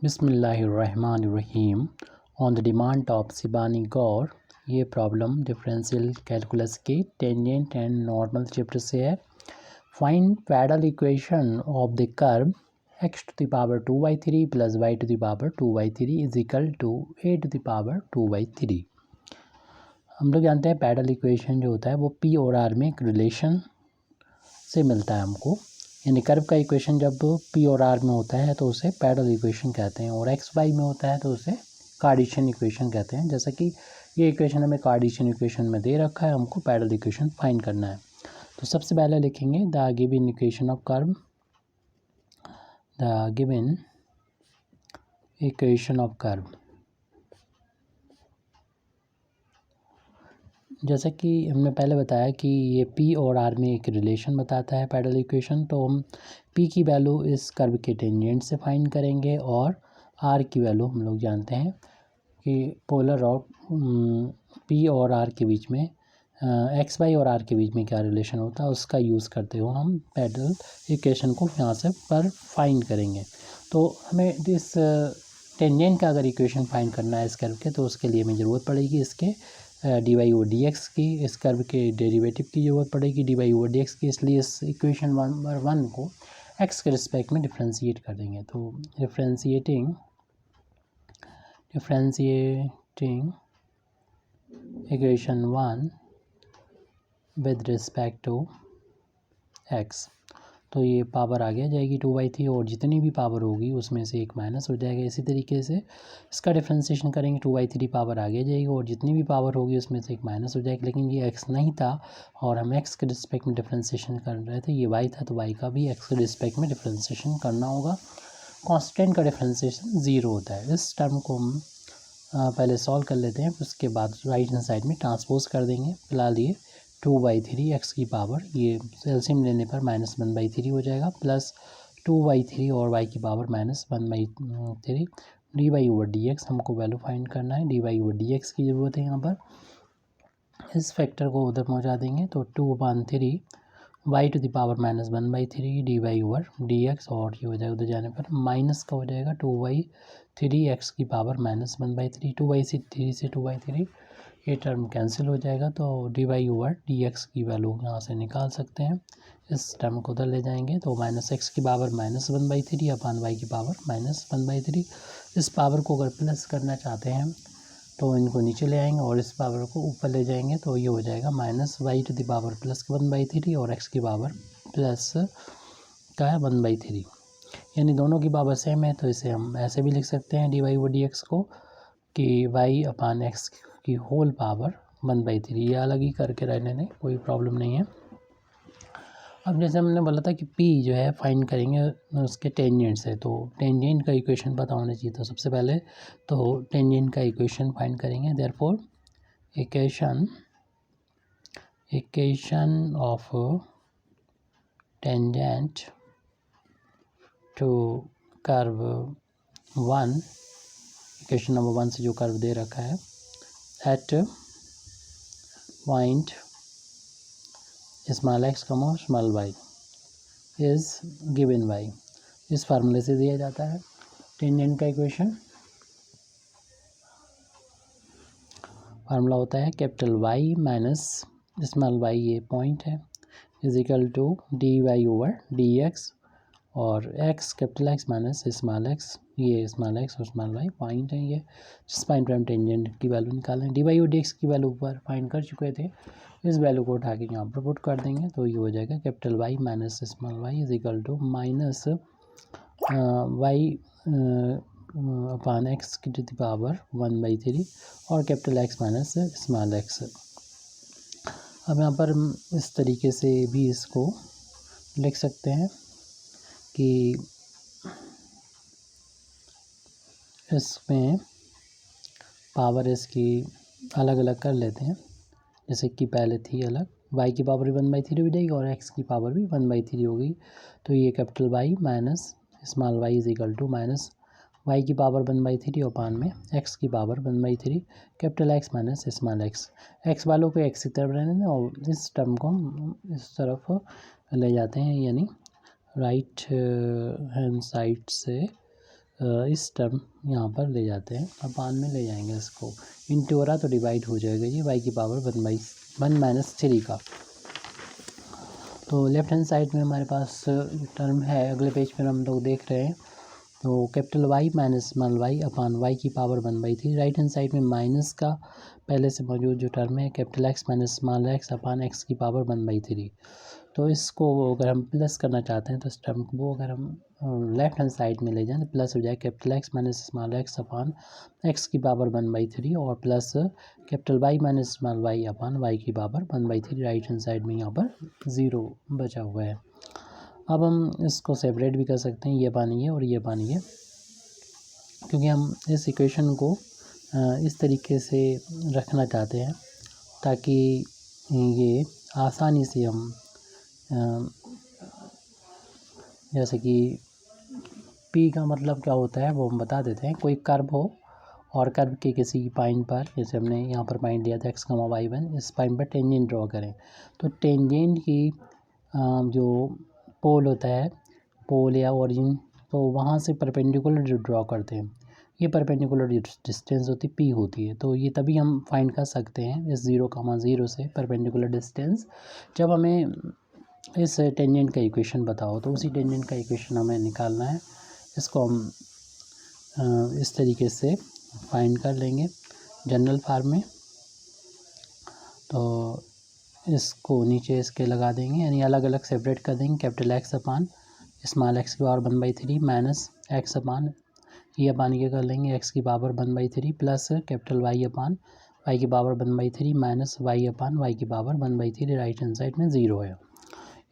बिस्मिल्लाहिर्रहमानिर्रहीम। On the demand of Shibani Gaur, ये problem differential calculus के टेंजेंट एंड नॉर्मल चैप्टर से है। Find parallel equation of the curve x to the power 2/3 plus y to the power 2/3 is equal to a to the power 2/3। हम लोग जानते हैं parallel equation जो होता है वो p और r में एक रिलेशन से मिलता है हमको, यानी कर्व का इक्वेशन जब p और r में होता है तो उसे पैरेलल इक्वेशन कहते हैं, और x y में होता है तो उसे कार्टेशियन इक्वेशन कहते हैं। जैसा कि ये इक्वेशन हमें कार्टेशियन इक्वेशन में दे रखा है, हमको पैरेलल इक्वेशन फाइंड करना है। तो सबसे पहले लिखेंगे the given equation of curve, the given equation of curve. जैसा कि हमने पहले बताया कि ये p और r में एक रिलेशन बताता है पैरेलल इक्वेशन, तो हम p की वैल्यू इस कर्व के टेंजेंट से फाइंड करेंगे और r की वैल्यू हम लोग जानते हैं कि पोलर और p और r के बीच में x y और r के बीच में क्या रिलेशन होता है उसका यूज़ करते हुए हम पैरेलल इक्वेशन को यहाँ से पर फाइंड करेंगे। तो हमें इस टेंजेंट का अगर इक्वेशन फाइंड करना है इस कर्व के, तो उसके लिए हमें ज़रूरत पड़ेगी इसके D Y over D X की, इस कर्व के डेरिवेटिव की ज़रूरत पड़ेगी D Y over D X की। इसलिए इस इक्वेशन नंबर 1 को एक्स के रिस्पेक्ट में डिफ्रेंशिएट कर देंगे। तो differentiating equation 1 with respect to X, तो ये पावर आगे आ जाएगी 2/3 और जितनी भी पावर होगी उसमें से एक माइनस हो जाएगा। इसी तरीके से इसका डिफ्रेंशिएशन करेंगे 2/3 पावर आगे जाएगी और जितनी भी पावर होगी उसमें से एक माइनस हो जाएगी। लेकिन ये x नहीं था और हम x के रिस्पेक्ट में डिफ्रेंशिएशन कर रहे थे, ये y था तो y का भी x के रिस्पेक्ट में डिफ्रेंशिएशन करना होगा। कांस्टेंट का डिफ्रेंशिएशन 0 होता है। इस टर्म को हम पहले सॉल्व कर लेते हैं, उसके बाद राइट हैंड साइड में ट्रांसपोज कर देंगे। फिलहाल ये 2/3 एक्स की पावर, ये एलसीएम लेने पर -1/3 हो जाएगा, प्लस 2/3 और y की power -1/3 D Y over D X. हमको वैल्यू फाइंड करना है, D Y over D X की ज़रूरत है यहाँ पर। इस फैक्टर को उधर पहुँचा देंगे तो 2/3 y to the power -1/3 D Y over D X, और ये हो जाएगा उधर जाने पर माइनस का हो जाएगा 2/3 एक्स की पावर -1/3, 2/3 से 2/3 ये टर्म कैंसिल हो जाएगा, तो D Y over D X की वैल्यू यहाँ से निकाल सकते हैं। इस टर्म को उधर ले जाएंगे तो -x की पावर -1/3 अपान y की पावर -1/3। इस पावर को अगर प्लस करना चाहते हैं तो इनको नीचे ले आएंगे और इस पावर को ऊपर ले जाएंगे, तो ये हो जाएगा -y टू द पावर +1/3 और x की पावर प्लस का 1/3, यानी दोनों की पावर सेम है। तो इसे हम ऐसे भी लिख सकते हैं D Y over D X को कि y अपान एक्स की होल पावर 1/3, ये अलग ही करके रहने दें, कोई प्रॉब्लम नहीं है। अब जैसे हमने बोला था कि p जो है फाइंड करेंगे उसके टेंजेंट से, तो टेंजेंट का इक्वेशन पता होना चाहिए। तो सबसे पहले तो टेंजेंट का इक्वेशन फाइंड करेंगे। Therefore equation of tangent to curve 1, equation number 1 से जो कर्व दे रखा है at point small X comma small Y is given by, इस फार्मूले से दिया जाता है टेंजेंट का इक्वेशन। फार्मूला होता है capital Y minus small Y, ये पॉइंट है, is equal to D Y over D X, और X capital X minus small X, ये स्मॉल एक्स और स्मॉल वाई पॉइंट है। ये जिस पॉइंट पर हम टेंजेंट की वैल्यू निकालें, डी वाई और डी एक्स की वैल्यू ऊपर फाइंड कर चुके थे, इस वैल्यू को उठा के यहाँ पर पुट कर देंगे, तो ये हो जाएगा capital Y minus small Y is equal to minus Y upon X की टू द पावर 1/3 और capital X minus small X. अब यहाँ पर इस तरीके से भी इसको लिख सकते हैं कि इसमें पावर इसकी अलग अलग कर लेते हैं, जैसे कि पहले थी अलग, y की पावर भी 1/3 हो जाएगी और x की पावर भी 1/3 होगी। तो ये capital y minus small Y is equal to minus y की पावर 1/3 अपान में x की power 1/3 capital x minus small x वालों को x की तरफ रहने दें और इस टर्म को हम इस तरफ ले जाते हैं, यानी राइट हैंड साइड से इस टर्म यहाँ पर ले जाते हैं, अपान में ले जाएंगे इसको, इंटू हो रहा तो डिवाइड हो जाएगा ये वाई की पावर 1/3 का। तो लेफ्ट हैंड साइड में हमारे पास टर्म है, अगले पेज पर हम लोग देख रहे हैं। तो capital Y minus small Y upon Y की पावर 1/3। राइट हैंड साइड में माइनस का पहले से मौजूद जो टर्म है capital X minus small X upon X की पावर 1/3। तो इसको अगर हम प्लस करना चाहते हैं तो इस टर्म को अगर हम लेफ्ट हैंड साइड में ले जाएं तो प्लस हो जाए capital X minus small X upon X की पावर 1/3 और plus capital Y minus small Y upon Y की पावर 1/3। राइट हैंड साइड में यहाँ पर 0 बचा हुआ है। अब हम इसको सेपरेट भी कर सकते हैं, ये पानी है और ये पानी है, क्योंकि हम इस इक्वेशन को इस तरीके से रखना चाहते हैं ताकि ये आसानी से हम जैसे कि P का मतलब क्या होता है वो हम बता देते हैं। कोई कर्व हो और कर्व के किसी पॉइंट पर, जैसे हमने यहाँ पर पॉइंट लिया था x, y1, इस पॉइंट पर टेंजेंट ड्रॉ करें। तो टेंजेंट की जो पोल होता है, पोल या ओरिजिन, तो वहाँ से परपेंडिकुलर जो ड्रॉ करते हैं, ये परपेंडिकुलर डिस्टेंस होती P होती है। तो ये तभी हम फाइंड कर सकते हैं इस 0, 0 से परपेंडिकुलर डिस्टेंस, जब हमें इस टेंजेंट का इक्वेशन बताओ। तो उसी टेंजेंट का इक्वेशन हमें निकालना है। इसको हम इस तरीके से फाइंड कर लेंगे जनरल फॉर्म में। तो इसको नीचे इसके लगा देंगे, यानी अलग अलग सेपरेट कर देंगे। कैपिटल एक्स अपान स्मॉल एक्स की पावर 1/3 माइनस एक्स अपान ये अपान ये कर लेंगे एक्स की power 1/3 plus capital Y upon Y की power 1/3 minus Y upon Y की पावर 1/3। राइट हैंड साइड में 0 है।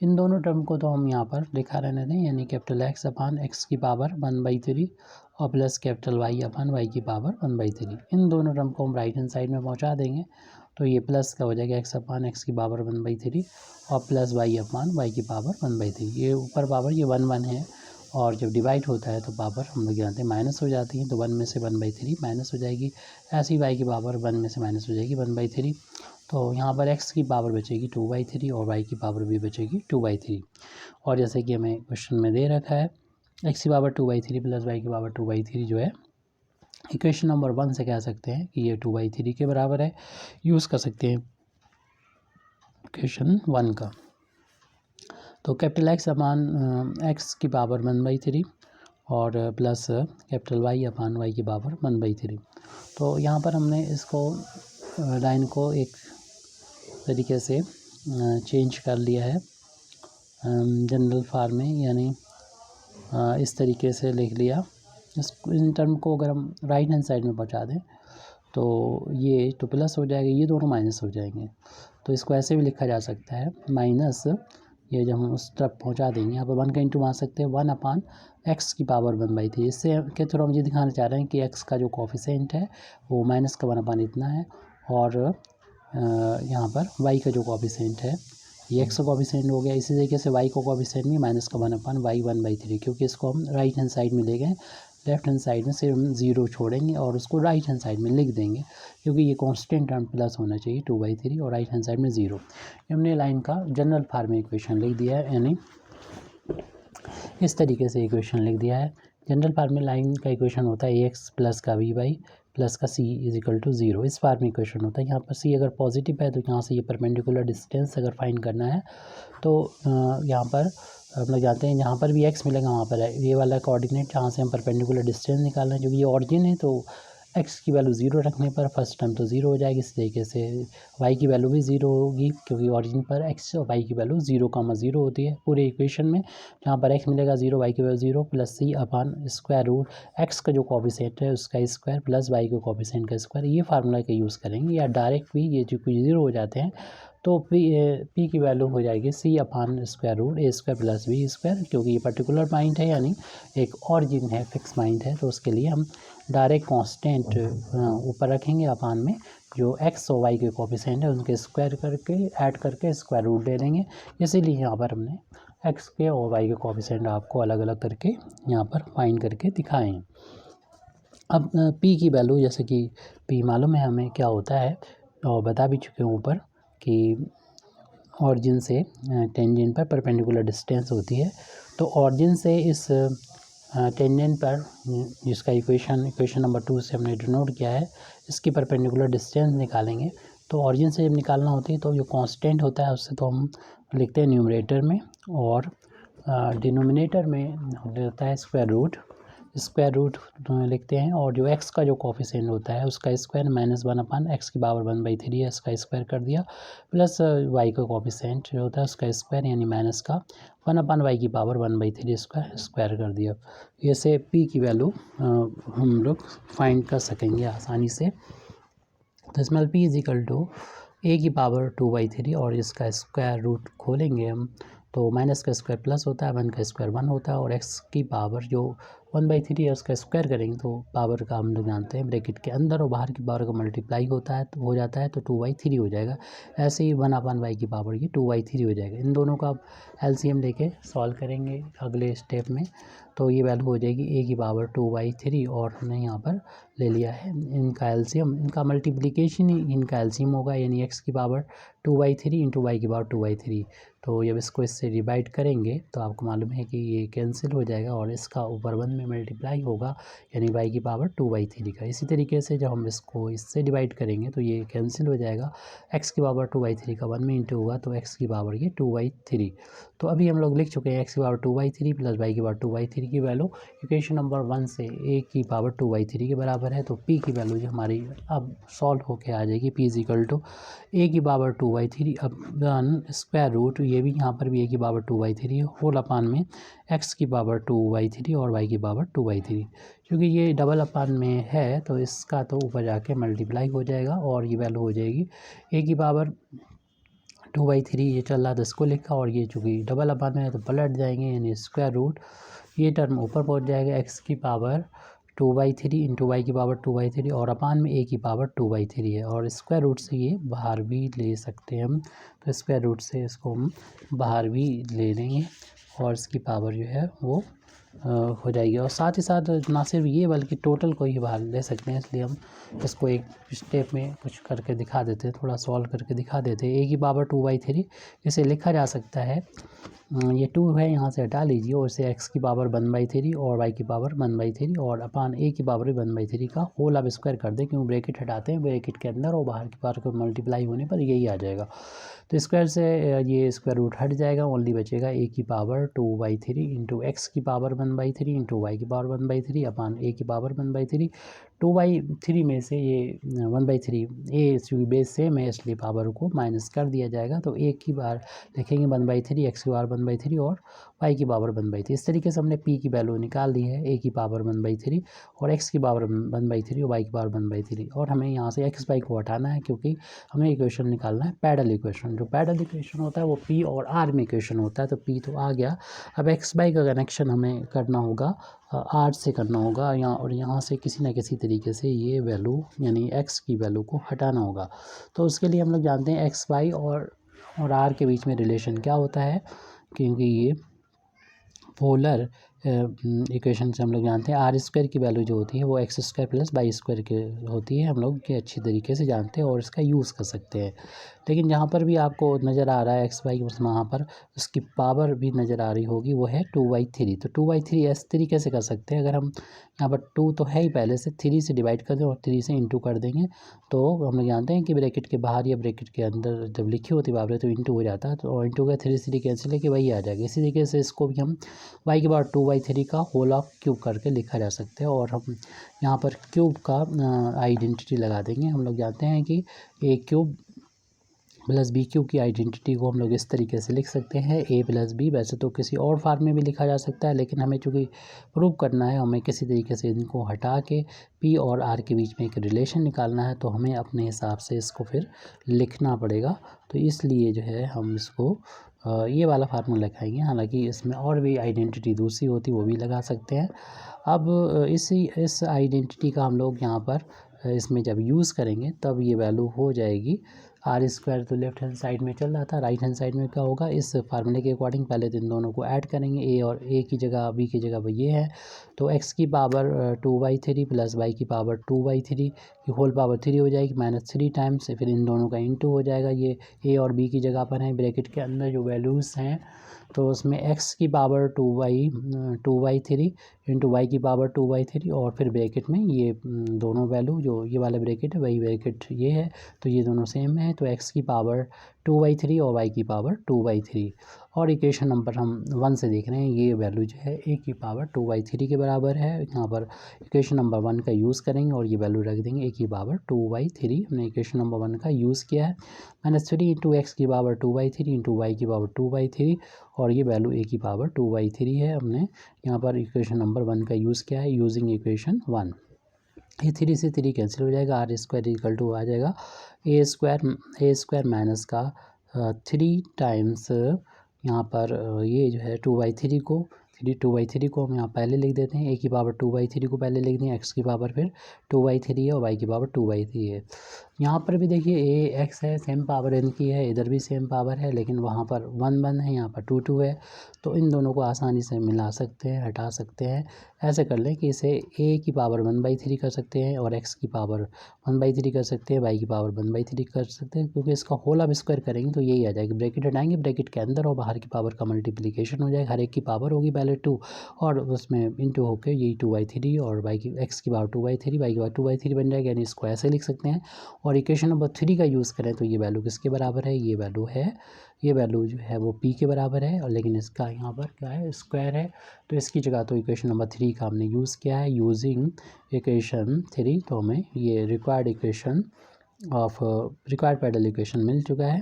इन दोनों टर्म को तो हम यहाँ पर लिखा रहने दें, यानी कैपिटल एक्स अपान एक्स की पावर 1/3 और plus capital Y upon Y की पावर 1/3। इन दोनों टर्म को हम राइट हैंड साइड में पहुँचा देंगे। तो ये प्लस का हो जाएगा एक्स अपान एक्स की पावर 1/3 और प्लस वाई अपान वाई की पावर 1/3। ये ऊपर पावर ये 1 है और जब डिवाइड होता है तो पावर हम लोग जानते हैं माइनस हो जाती है, तो 1 में से 1/3 माइनस हो जाएगी। ऐसे ही वाई की पावर 1 में से माइनस हो जाएगी 1/3। तो यहाँ पर x की पावर बचेगी 2/3 और y की पावर भी बचेगी 2/3। और जैसे कि हमें क्वेश्चन में दे रखा है x की पावर 2/3 प्लस y की पावर 2/3 जो है इक्वेशन नंबर 1 से कह सकते हैं कि ये 2/3 के बराबर है। यूज़ कर सकते हैं इक्वेशन 1 का। तो कैपिटल एक्स अपान एक्स की पावर 1/3 और plus capital Y upon Y की पावर 1/3। तो यहाँ पर हमने इसको लाइन को एक तरीके से चेंज कर लिया है जनरल फॉर्म में, यानी इस तरीके से लिख लिया। इन टर्म को अगर हम राइट हैंड साइड में पहुँचा दें तो ये तो प्लस हो जाएगा, ये दोनों माइनस हो जाएंगे। तो इसको ऐसे भी लिखा जा सकता है माइनस, ये जब हम उस तरफ पहुँचा देंगे यहाँ पर 1 का इंटू मार सकते हैं 1 अपान एक्स की पावर 1/3। इससे के थ्रू हम ये दिखाना चाह रहे हैं कि एक्स का जो कोफिशिएंट है वो माइनस का 1 अपान इतना है और यहाँ पर वाई का जो कोफिशिएंट है ये एक्स का कोफिशिएंट हो गया। इसी तरीके से वाई का कोफिशिएंट भी माइनस का 1 अपान वाई 1/3, क्योंकि इसको हम राइट हैंड साइड में ले गए, लेफ्ट हैंड साइड में सिर्फ हम 0 छोड़ेंगे और उसको राइट हैंड साइड में लिख देंगे, क्योंकि ये कांस्टेंट टर्म प्लस होना चाहिए 2/3 और राइट हैंड साइड में 0। हमने लाइन का जनरल फॉर्म में इक्वेशन लिख दिया है, यानी इस तरीके से इक्वेशन लिख दिया है। जनरल फॉर्म में लाइन का इक्वेशन होता है ax प्लस का by प्लस का c = 0। इस फॉर्म में इक्वेशन होता है। यहाँ पर c अगर पॉजिटिव है तो यहाँ से ये परपेंडिकुलर डिस्टेंस अगर फाइंड करना है तो यहाँ पर हम लोग जानते हैं यहाँ पर भी x मिलेगा, वहाँ पर ये वाला कोऑर्डिनेट जहाँ से हम परपेंडिकुलर डिस्टेंस निकालना है, जो कि ये ऑरिजिन है। तो x की वैल्यू 0 रखने पर फर्स्ट टर्म तो 0 हो जाएगी। इस तरीके से y की वैल्यू भी 0 होगी, क्योंकि ऑरिजिन पर x और y की वैल्यू 0,0 होती है पूरे इक्वेशन में। जहाँ पर x मिलेगा 0, y की value 0 plus c upon square root x का जो कोफिशिएंट है उसका स्क्वायर प्लस y के कोफिशिएंट का स्क्वायर। ये फार्मूला का यूज़ करेंगे, या डायरेक्ट भी ये जो कुछ 0 हो जाते हैं तो p की वैल्यू हो जाएगी c upon square root a square plus b square, क्योंकि ये पर्टिकुलर पॉइंट है, यानी एक ऑरिजिन है, फिक्स पॉइंट है। तो उसके लिए हम डायरेक्ट कांस्टेंट ऊपर रखेंगे अपान में, जो x और y के कोफिशिएंट है उनके स्क्वायर करके ऐड करके स्क्वायर रूट ले लेंगे। इसीलिए यहाँ पर हमने x के और y के कोफिशिएंट आपको अलग अलग करके यहाँ पर फाइंड करके दिखाएं। अब p की वैल्यू, जैसे कि p मालूम है हमें क्या होता है और बता भी चुके हैं ऊपर कि ऑरिजिन से टेंजेंट पर परपेंडिकुलर डिस्टेंस होती है। तो ऑरिजिन से इस टेंजेंट पर जिसका इक्वेशन नंबर 2 से हमने डिनोट किया है, इसकी परपेंडिकुलर डिस्टेंस निकालेंगे। तो ऑरिजिन से जब निकालना होती है तो जो कांस्टेंट होता है उससे तो हम लिखते हैं न्यूमरेटर में, और डिनोमिनेटर में होता है स्क्वायर रूट लिखते हैं, और जो x का जो कोफिशिएंट होता है उसका स्क्वायर -1/x की पावर 1/3 है, इसका स्क्वायर कर दिया, प्लस y का कोफिशिएंट जो होता है उसका स्क्वायर यानी माइनस का 1/y की पावर 1/3 इसका स्क्वायर कर दिया। ऐसे p की वैल्यू हम लोग फाइंड कर सकेंगे आसानी से। तो इसमें p = a की पावर 2/3 और इसका स्क्वायर रूट खोलेंगे हम तो माइनस का स्क्वायर प्लस होता है, 1 का स्क्वायर 1 होता है, और x की पावर जो 1/3 है उसका स्क्वायर करेंगे तो पावर का हम लोग जानते हैं ब्रैकेट के अंदर और बाहर की पावर का मल्टीप्लाई होता है तो हो जाता है, तो 2/3 हो जाएगा। ऐसे ही 1/y की पावर ये 2/3 हो जाएगा। इन दोनों का LCM लेके सॉल्व करेंगे अगले स्टेप में, तो ये वैल्यू हो जाएगी a की पावर 2/3, और हमने यहाँ पर ले लिया है इनका LCM, इनका मल्टीप्लिकेशन ही इनका LCM होगा, यानी x की पावर 2/3 इंटू y की पावर 2/3। तो जब इसको इससे डिवाइड करेंगे तो आपको मालूम है कि ये कैंसिल हो जाएगा और इसका ऊपर 1 में मल्टीप्लाई होगा, यानी y की पावर 2/3 का। इसी तरीके से जब हम इसको इससे डिवाइड करेंगे तो ये कैंसिल हो जाएगा, x की पावर 2/3 का 1 में इंटू होगा तो x की पावर ये 2/3। तो अभी हम लोग लिख चुके हैं x की पावर 2/3 प्लस y की पावर 2/3 की वैल्यू इक्वेशन नंबर 1 से a की पावर 2/3 के बराबर है। तो p की वैल्यू जो हमारी अब सॉल्व होके आ जाएगी, p = a की पावर 2/3 अब स्क्वायर रूट, ये भी यहाँ पर भी a की पावर 2/3 होल अपान में x की पावर 2/3 और y की पावर 2/3। क्योंकि ये डबल अपान में है तो इसका तो ऊपर जाके मल्टीप्लाई हो जाएगा और ये वैल्यू हो जाएगी a की पावर 2/3, ये चल रहा था इसको लिखा, और ये चूँकि डबल अपान में है तो पलट जाएंगे, यानी स्क्वायर रूट ये टर्म ऊपर पहुँच जाएगा, x की पावर 2/3 इंटू y की पावर 2/3 और अपान में a की पावर 2/3 है, और स्क्वायर रूट से ये बाहर भी ले सकते हैं हम, तो स्क्वायर रूट से इसको हम बाहर भी ले लेंगे और इसकी पावर जो है वो हो जाएगी। और साथ ही साथ ना सिर्फ ये बल्कि टोटल को ही बाहर ले सकते हैं, इसलिए हम इसको एक स्टेप में कुछ करके दिखा देते हैं, थोड़ा सॉल्व करके दिखा देते हैं। a की पावर 2/3 इसे लिखा जा सकता है, ये 2 है यहाँ से हटा लीजिए, और इसे x की पावर 1/3 और y की पावर 1/3 और अपान a की पावर 1/3 का होल अब स्क्वायर कर दें, क्योंकि ब्रैकेट हटाते हैं ब्रैकेट के अंदर और बाहर की पावर को मल्टीप्लाई होने पर यही आ जाएगा। तो स्क्वायर से ये स्क्वायर रूट हट जाएगा, ओनली बचेगा a की पावर 2/3 इंटू x की पावर 1/3 इंटू y की पावर 1/3 अपान a की पावर 1/3। 2/3 में से ये 1/3 a चूँकि बेस सेम है इसलिए पावर को माइनस कर दिया जाएगा, तो a की बार लिखेंगे 1/3, x की पावर 1/3 और y की पावर 1/3। इस तरीके से हमने p की वैल्यू निकाल दी है, a की पावर 1/3 और x की पावर 1/3 और y की पावर 1/3, और हमें यहाँ से x y को हटाना है क्योंकि हमें इक्वेशन निकालना है पैरेलल इक्वेशन। जो पैरेलल इक्वेशन होता है वो p और r में इक्वेशन होता है, तो p तो आ गया। अब x y का कनेक्शन हमें करना होगा r से करना होगा और यहाँ से किसी न किसी तरीके से ये वैल्यू यानी x की वैल्यू को हटाना होगा। तो उसके लिए हम लोग जानते हैं एक्स वाई और r के बीच में रिलेशन क्या होता है, क्योंकि ये पोलर इक्वेशन से हम लोग जानते हैं r² की वैल्यू जो होती है वो x² प्लस y² की होती है, हम लोग ये अच्छी तरीके से जानते हैं और इसका यूज़ कर सकते हैं। लेकिन जहाँ पर भी आपको नज़र आ रहा है x y, वहाँ पर उसकी पावर भी नज़र आ रही होगी, वो है 2/3। तो 2/3 इस तरीके से कर सकते हैं, अगर हम यहाँ पर 2 तो है ही पहले से, 3 से डिवाइड कर दें और 3 से इंटू कर देंगे तो हम लोग जानते हैं कि ब्रैकेट के बाहर या ब्रैकेट के अंदर जब लिखी होती पावर तो इंटू हो जाता है, तो इंटू का 3 कैंसिल है कि वही आ जाएगा। इसी तरीके से इसको भी हम y की पावर 2/3 का होल ऑफ क्यूब करके लिखा जा सकता है, और हम यहाँ पर क्यूब का आइडेंटिटी लगा देंगे। हम लोग जानते हैं कि a³ प्लस b³ की आइडेंटिटी को हम लोग इस तरीके से लिख सकते हैं a प्लस b। वैसे तो किसी और फार्म में भी लिखा जा सकता है, लेकिन हमें चूँकि प्रूव करना है, हमें किसी तरीके से इनको हटा के p और r के बीच में एक रिलेशन निकालना है, तो हमें अपने हिसाब से इसको फिर लिखना पड़ेगा। तो इसलिए जो है हम इसको ये वाला फार्मूला लगाएंगे, हालांकि इसमें और भी आइडेंटिटी दूसरी होती वो भी लगा सकते हैं। अब इस आइडेंटिटी का हम लोग यहाँ पर इसमें जब यूज़ करेंगे तब ये वैल्यू हो जाएगी आर स्क्वायर तो लेफ्ट हैंड साइड में चल रहा था, राइट हैंड साइड में क्या होगा, इस फार्मूले के अकॉर्डिंग पहले तो इन दोनों को ऐड करेंगे, ए और ए की जगह बी की जगह ये है, तो एक्स की पावर 2/3 प्लस वाई की पावर 2/3 की होल पावर 3 हो जाएगी, -3 टाइम्स, फिर इन दोनों का इंटू हो जाएगा, ये ए और बी की जगह पर है ब्रैकेट के अंदर जो वैल्यूज़ हैं, तो उसमें एक्स की पावर 2/3 इंटू वाई की पावर 2/3 और फिर ब्रैकेट में ये दोनों वैल्यू जो ये वाला ब्रैकेट है वही ब्रैकेट ये है, तो ये दोनों सेम है, तो एक्स की पावर 2/3 और वाई की पावर 2/3। और इक्वेशन नंबर हम 1 से देख रहे हैं, ये वैल्यू जो है ए की पावर 2/3 के बराबर है। यहाँ पर इक्वेशन नंबर 1 का यूज़ करेंगे और ये वैल्यू रख देंगे, ए की पावर 2/3 हमने इक्वेशन नंबर 1 का यूज़ किया है, -3 इंटू एक्स की पावर 2/3 इंटू वाई की पावर 2/3 और ये वैल्यू ए की पावर 2/3 है। हमने यहाँ पर इक्वेशन नंबर 1 का यूज़ किया है यूजिंग इक्वेशन 1। ये 3 से 3 कैंसिल हो जाएगा, आर स्क्वायर इक्वल टू आ जाएगा ए स्क्वायर माइनस का 3 टाइम्स यहाँ पर ये जो है 2/3 को 2/3 को हम यहाँ पहले लिख देते हैं, ए की पावर 2/3 को पहले लिख दें, एक्स की पावर फिर 2/3 है और वाई की पावर 2/3 है। यहाँ पर भी देखिए ए एक्स है, सेम पावर इनकी है, इधर भी सेम पावर है, लेकिन वहाँ पर 1 है, यहाँ पर 2 है, तो इन दोनों को आसानी से मिला सकते हैं, हटा सकते हैं। ऐसे कर लें कि इसे ए की पावर 1/3 कर सकते हैं और एक्स की पावर 1/3 कर सकते हैं, वाई की पावर 1/3 कर सकते हैं, क्योंकि इसका होल आप स्क्वायर करेंगे तो यही आ जाएगा, ब्रैकेट हटाएंगे, ब्रैकेट के अंदर और बाहर की पावर का मल्टीप्लिकेशन हो जाएगा, हर एक की पावर होगी पहले 2 और उसमें इंटू होकर यही 2/3 और वाई की एक्स की पावर 2/3 वाई की पावर 2/3 बन जाएगा, यानी इसको ऐसे लिख सकते हैं। और इक्वेशन नंबर 3 का यूज़ करें तो ये वैल्यू किसके बराबर है, ये वैल्यू जो है वो पी के बराबर है, और लेकिन इसका यहाँ पर क्या है, स्क्वायर है, तो इसकी जगह तो इक्वेशन नंबर 3 का हमने यूज़ किया है यूजिंग इक्वेशन 3, तो हमें ये रिक्वायर्ड पैरेलल इक्वेशन मिल चुका है।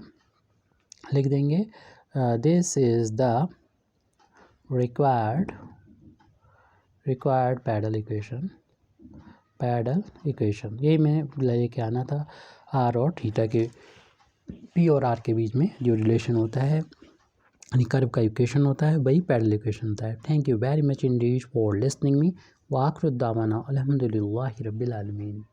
लिख देंगे this is the required parallel equation, यही मैं लेके आना था, आर और थीटा के पी और आर के बीच में जो रिलेशन होता है, यानी कर्व का इक्वेशन होता है, वही पैरेलल इक्वेशन होता है। Thank you very much Indeed for listening me. व आखिर दावाना अल्हम्दुलिल्लाहि रब्बिल आलमीन।